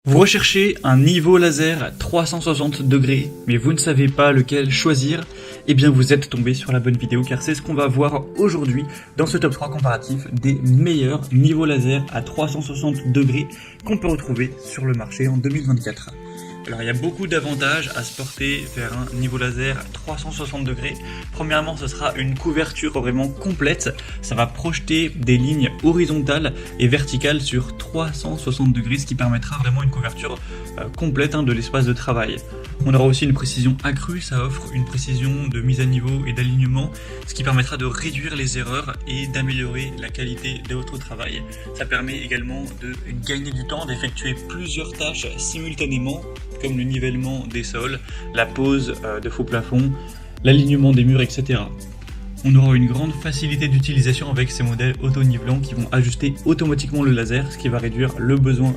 Vous recherchez un niveau laser à 360 degrés, mais vous ne savez pas lequel choisir? Eh bien vous êtes tombé sur la bonne vidéo car c'est ce qu'on va voir aujourd'hui dans ce top 3 comparatif des meilleurs niveaux laser à 360 degrés qu'on peut retrouver sur le marché en 2024. Alors il y a beaucoup d'avantages à se porter vers un niveau laser à 360 degrés. Premièrement, ce sera une couverture vraiment complète. Ça va projeter des lignes horizontales et verticales sur 360 degrés, ce qui permettra vraiment une couverture complète de l'espace de travail. On aura aussi une précision accrue, ça offre une précision de mise à niveau et d'alignement, ce qui permettra de réduire les erreurs et d'améliorer la qualité de votre travail. Ça permet également de gagner du temps, d'effectuer plusieurs tâches simultanément, comme le nivellement des sols, la pose de faux plafonds, l'alignement des murs, etc. On aura une grande facilité d'utilisation avec ces modèles auto-nivelants qui vont ajuster automatiquement le laser, ce qui va réduire le besoin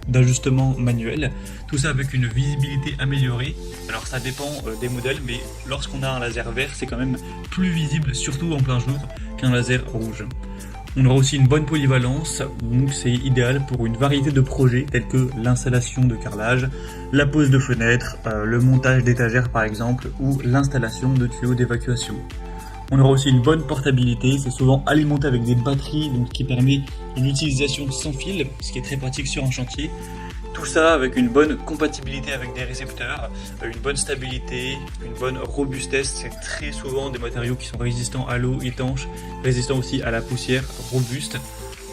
d'ajustement manuel. Tout ça avec une visibilité améliorée. Alors ça dépend des modèles, mais lorsqu'on a un laser vert, c'est quand même plus visible, surtout en plein jour, qu'un laser rouge. On aura aussi une bonne polyvalence, donc c'est idéal pour une variété de projets tels que l'installation de carrelage, la pose de fenêtres, le montage d'étagères par exemple, ou l'installation de tuyaux d'évacuation. On aura aussi une bonne portabilité, c'est souvent alimenté avec des batteries, donc qui permet une utilisation sans fil, ce qui est très pratique sur un chantier. Tout ça avec une bonne compatibilité avec des récepteurs, une bonne stabilité, une bonne robustesse. C'est très souvent des matériaux qui sont résistants à l'eau, étanches, résistants aussi à la poussière, robustes.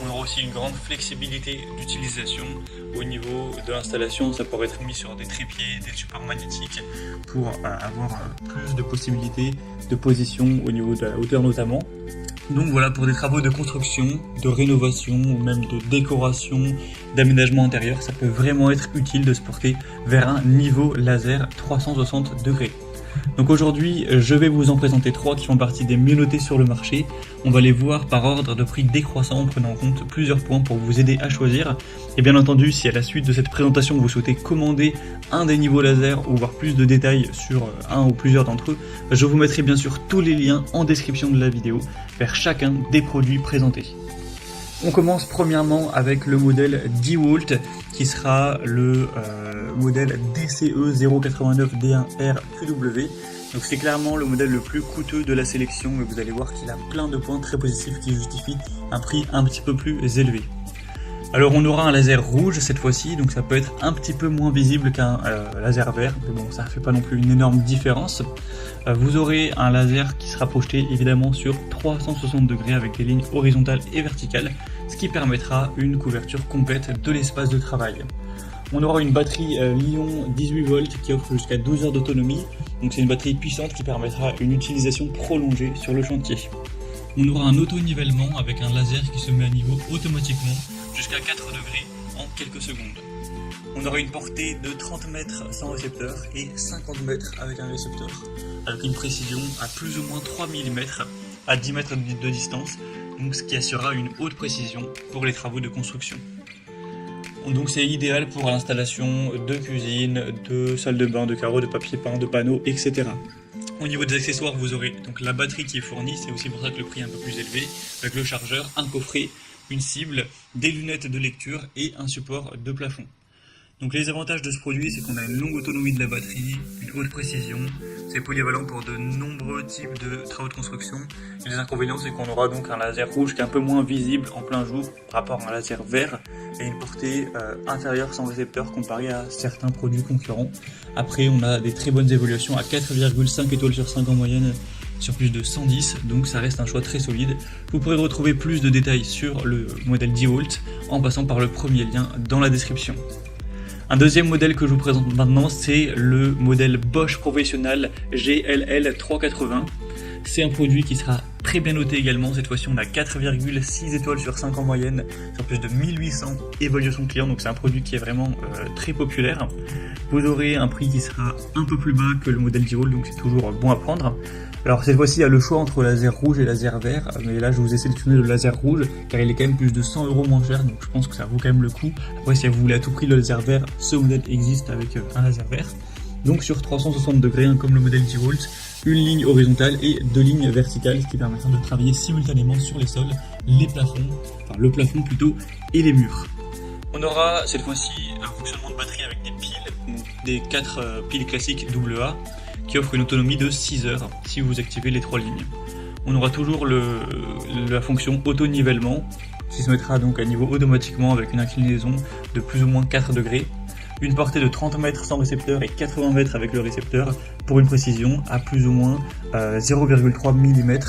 On aura aussi une grande flexibilité d'utilisation au niveau de l'installation. Ça pourrait être mis sur des trépieds, des supports magnétiques pour avoir plus de possibilités de position au niveau de la hauteur notamment. Donc voilà, pour des travaux de construction, de rénovation ou même de décoration, d'aménagement intérieur, ça peut vraiment être utile de se porter vers un niveau laser 360 degrés. Donc aujourd'hui, je vais vous en présenter 3 qui font partie des mieux notés sur le marché. On va les voir par ordre de prix décroissant en prenant en compte plusieurs points pour vous aider à choisir. Et bien entendu, si à la suite de cette présentation, vous souhaitez commander un des niveaux laser ou voir plus de détails sur un ou plusieurs d'entre eux, je vous mettrai bien sûr tous les liens en description de la vidéo vers chacun des produits présentés. On commence premièrement avec le modèle DeWalt qui sera le modèle DCE 089D1R QW. Donc c'est clairement le modèle le plus coûteux de la sélection, mais vous allez voir qu'il a plein de points très positifs qui justifient un prix un petit peu plus élevé. Alors on aura un laser rouge cette fois-ci, donc ça peut être un petit peu moins visible qu'un laser vert, mais bon ça ne fait pas non plus une énorme différence. Vous aurez un laser qui sera projeté évidemment sur 360 degrés avec des lignes horizontales et verticales, ce qui permettra une couverture complète de l'espace de travail. On aura une batterie Li-ion 18 volts qui offre jusqu'à 12 heures d'autonomie, donc c'est une batterie puissante qui permettra une utilisation prolongée sur le chantier. On aura un auto-nivellement avec un laser qui se met à niveau automatiquement jusqu'à 4 degrés en quelques secondes. On aura une portée de 30 mètres sans récepteur et 50 mètres avec un récepteur, avec une précision à plus ou moins 3 mm à 10 mètres de distance, donc ce qui assurera une haute précision pour les travaux de construction. Donc c'est idéal pour l'installation de cuisine, de salle de bain, de carreaux, de papier peint, de panneaux, etc. Au niveau des accessoires, vous aurez donc la batterie qui est fournie, c'est aussi pour ça que le prix est un peu plus élevé, avec le chargeur, un coffret, une cible, des lunettes de lecture et un support de plafond. Donc les avantages de ce produit, c'est qu'on a une longue autonomie de la batterie, une haute précision, c'est polyvalent pour de nombreux types de travaux de construction. Et les inconvénients, c'est qu'on aura donc un laser rouge qui est un peu moins visible en plein jour par rapport à un laser vert et une portée inférieure sans récepteur comparée à certains produits concurrents. Après, on a des très bonnes évaluations à 4,5 étoiles sur 5 en moyenne sur plus de 110, donc ça reste un choix très solide. Vous pourrez retrouver plus de détails sur le modèle DeWalt en passant par le premier lien dans la description. Un deuxième modèle que je vous présente maintenant, c'est le modèle Bosch Professional GLL 380. C'est un produit qui sera très bien noté également. Cette fois-ci, on a 4,6 étoiles sur 5 en moyenne, sur plus de 1800 évaluations clients. Donc c'est un produit qui est vraiment très populaire. Vous aurez un prix qui sera un peu plus bas que le modèle DeWalt, donc c'est toujours bon à prendre. Alors cette fois-ci, il y a le choix entre laser rouge et laser vert, mais là je vous ai sélectionné le laser rouge car il est quand même plus de 100 € moins cher, donc je pense que ça vaut quand même le coup. Après, si vous voulez à tout prix le laser vert, ce modèle existe avec un laser vert. Donc sur 360 degrés, comme le modèle DeWalt, une ligne horizontale et 2 lignes verticales, ce qui permettra de travailler simultanément sur les sols, les plafonds, enfin le plafond plutôt, et les murs. On aura cette fois-ci un fonctionnement de batterie avec des piles, donc des 4 piles classiques AA, qui offrent une autonomie de 6 heures si vous activez les 3 lignes. On aura toujours la fonction auto-nivellement, qui se mettra donc à niveau automatiquement avec une inclinaison de plus ou moins 4 degrés. Une portée de 30 mètres sans récepteur et 80 mètres avec le récepteur pour une précision à plus ou moins 0,3 mm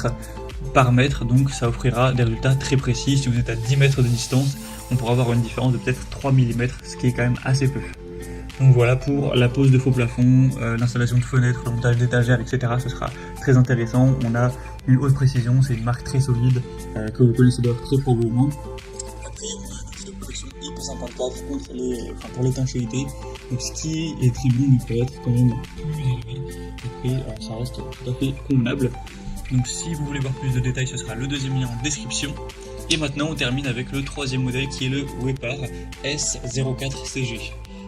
par mètre, donc ça offrira des résultats très précis. Si vous êtes à 10 mètres de distance, on pourra avoir une différence de peut-être 3 mm, ce qui est quand même assez peu. Donc voilà pour la pose de faux plafond, l'installation de fenêtres, le montage d'étagères, etc. Ce sera très intéressant. On a une haute précision, c'est une marque très solide que vous connaissez d'ailleurs très probablement. Après, on a un outil de protection IP54 pour l'étanchéité, donc ce qui est très bon, mais peut être quand même plus élevé. Après, ça reste tout à fait convenable. Donc si vous voulez voir plus de détails, ce sera le deuxième lien en description. Et maintenant, on termine avec le troisième modèle qui est le Wepar S04CG.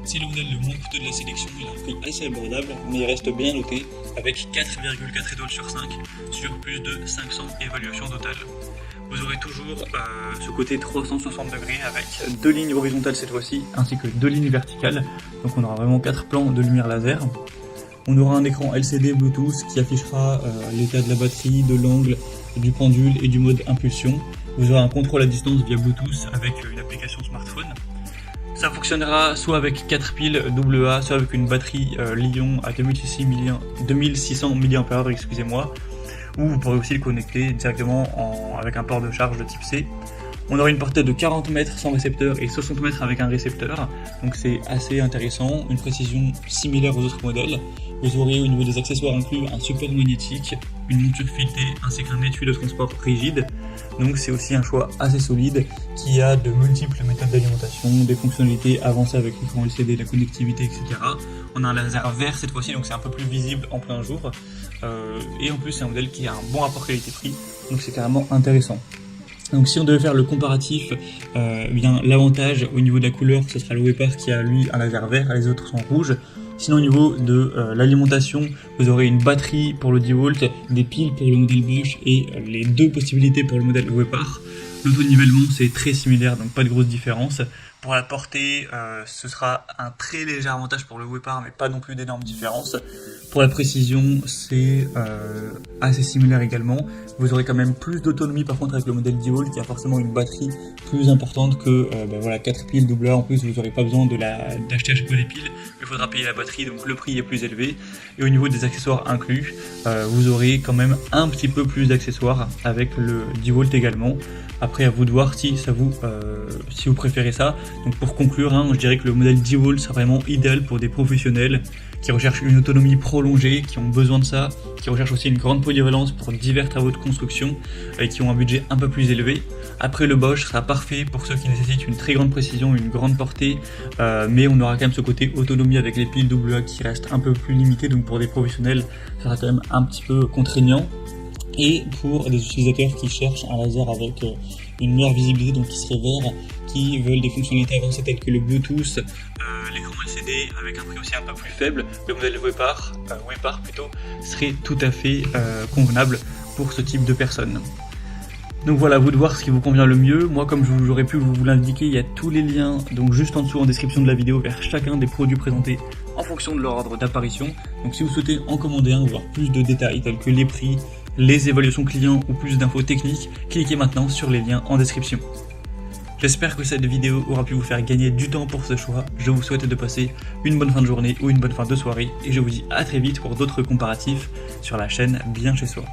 C'est le modèle le moins coûteux de la sélection, il a un prix assez abordable, mais il reste bien noté avec 4,4 étoiles sur 5 sur plus de 500 évaluations totales. Vous aurez toujours ce côté 360 degrés avec 2 lignes horizontales cette fois-ci, ainsi que 2 lignes verticales. Donc on aura vraiment 4 plans de lumière laser. On aura un écran LCD Bluetooth qui affichera l'état de la batterie, de l'angle, du pendule et du mode impulsion. Vous aurez un contrôle à distance via Bluetooth avec une application smartphone. Ça fonctionnera soit avec 4 piles AA, soit avec une batterie Li-ion à 2600 mAh, excusez-moi, ou vous pourrez aussi le connecter directement avec un port de charge de type C. On aura une portée de 40 mètres sans récepteur et 60 mètres avec un récepteur, donc c'est assez intéressant, une précision similaire aux autres modèles. Vous aurez au niveau des accessoires inclus un support magnétique, une monture filetée ainsi qu'un étui de transport rigide. Donc c'est aussi un choix assez solide qui a de multiples méthodes d'alimentation, des fonctionnalités avancées avec l'écran LCD, la connectivité, etc. On a un laser vert cette fois-ci, donc c'est un peu plus visible en plein jour. Et en plus c'est un modèle qui a un bon rapport qualité-prix, donc c'est carrément intéressant. Donc si on devait faire le comparatif, bien l'avantage au niveau de la couleur, ce sera le Wepar qui a lui un laser vert, les autres sont rouges. Sinon au niveau de l'alimentation, vous aurez une batterie pour le 10 volts, des piles pour le modèle Bosch et les 2 possibilités pour le modèle Wepar. L'auto-nivellement c'est très similaire, donc pas de grosse différence. Pour la portée, ce sera un très léger avantage pour le Wepar, mais pas non plus d'énormes différences. Pour la précision, c'est assez similaire également. Vous aurez quand même plus d'autonomie par contre avec le modèle 10 volts qui a forcément une batterie plus importante que 4 piles AA. En plus, vous n'aurez pas besoin d'acheter à chaque fois des piles, il faudra payer la batterie, donc le prix est plus élevé. Et au niveau des accessoires inclus, vous aurez quand même un petit peu plus d'accessoires avec le 10 volts également. Après, à vous de voir si vous préférez ça. Donc pour conclure, je dirais que le modèle 10 volts sera vraiment idéal pour des professionnels qui recherchent une autonomie prolongée, qui ont besoin de ça, qui recherchent aussi une grande polyvalence pour divers travaux de construction et qui ont un budget un peu plus élevé. Après, le Bosch sera parfait pour ceux qui nécessitent une très grande précision, une grande portée, mais on aura quand même ce côté autonomie avec les piles AA qui reste un peu plus limité, donc pour des professionnels, ça sera quand même un petit peu contraignant. Et pour des utilisateurs qui cherchent un laser avec une meilleure visibilité, donc qui serait vert, qui veulent des fonctionnalités avancées telles que le Bluetooth, l'écran LCD avec un prix aussi un peu plus faible, le modèle Wepar serait tout à fait convenable pour ce type de personnes. Donc voilà, à vous de voir ce qui vous convient le mieux. Moi, comme j'aurais pu vous l'indiquer, il y a tous les liens donc juste en dessous en description de la vidéo vers chacun des produits présentés en fonction de leur ordre d'apparition. Donc si vous souhaitez en commander un, voir plus de détails tels que les prix, les évaluations clients ou plus d'infos techniques, cliquez maintenant sur les liens en description. J'espère que cette vidéo aura pu vous faire gagner du temps pour ce choix. Je vous souhaite de passer une bonne fin de journée ou une bonne fin de soirée et je vous dis à très vite pour d'autres comparatifs sur la chaîne Bien Chez Soi.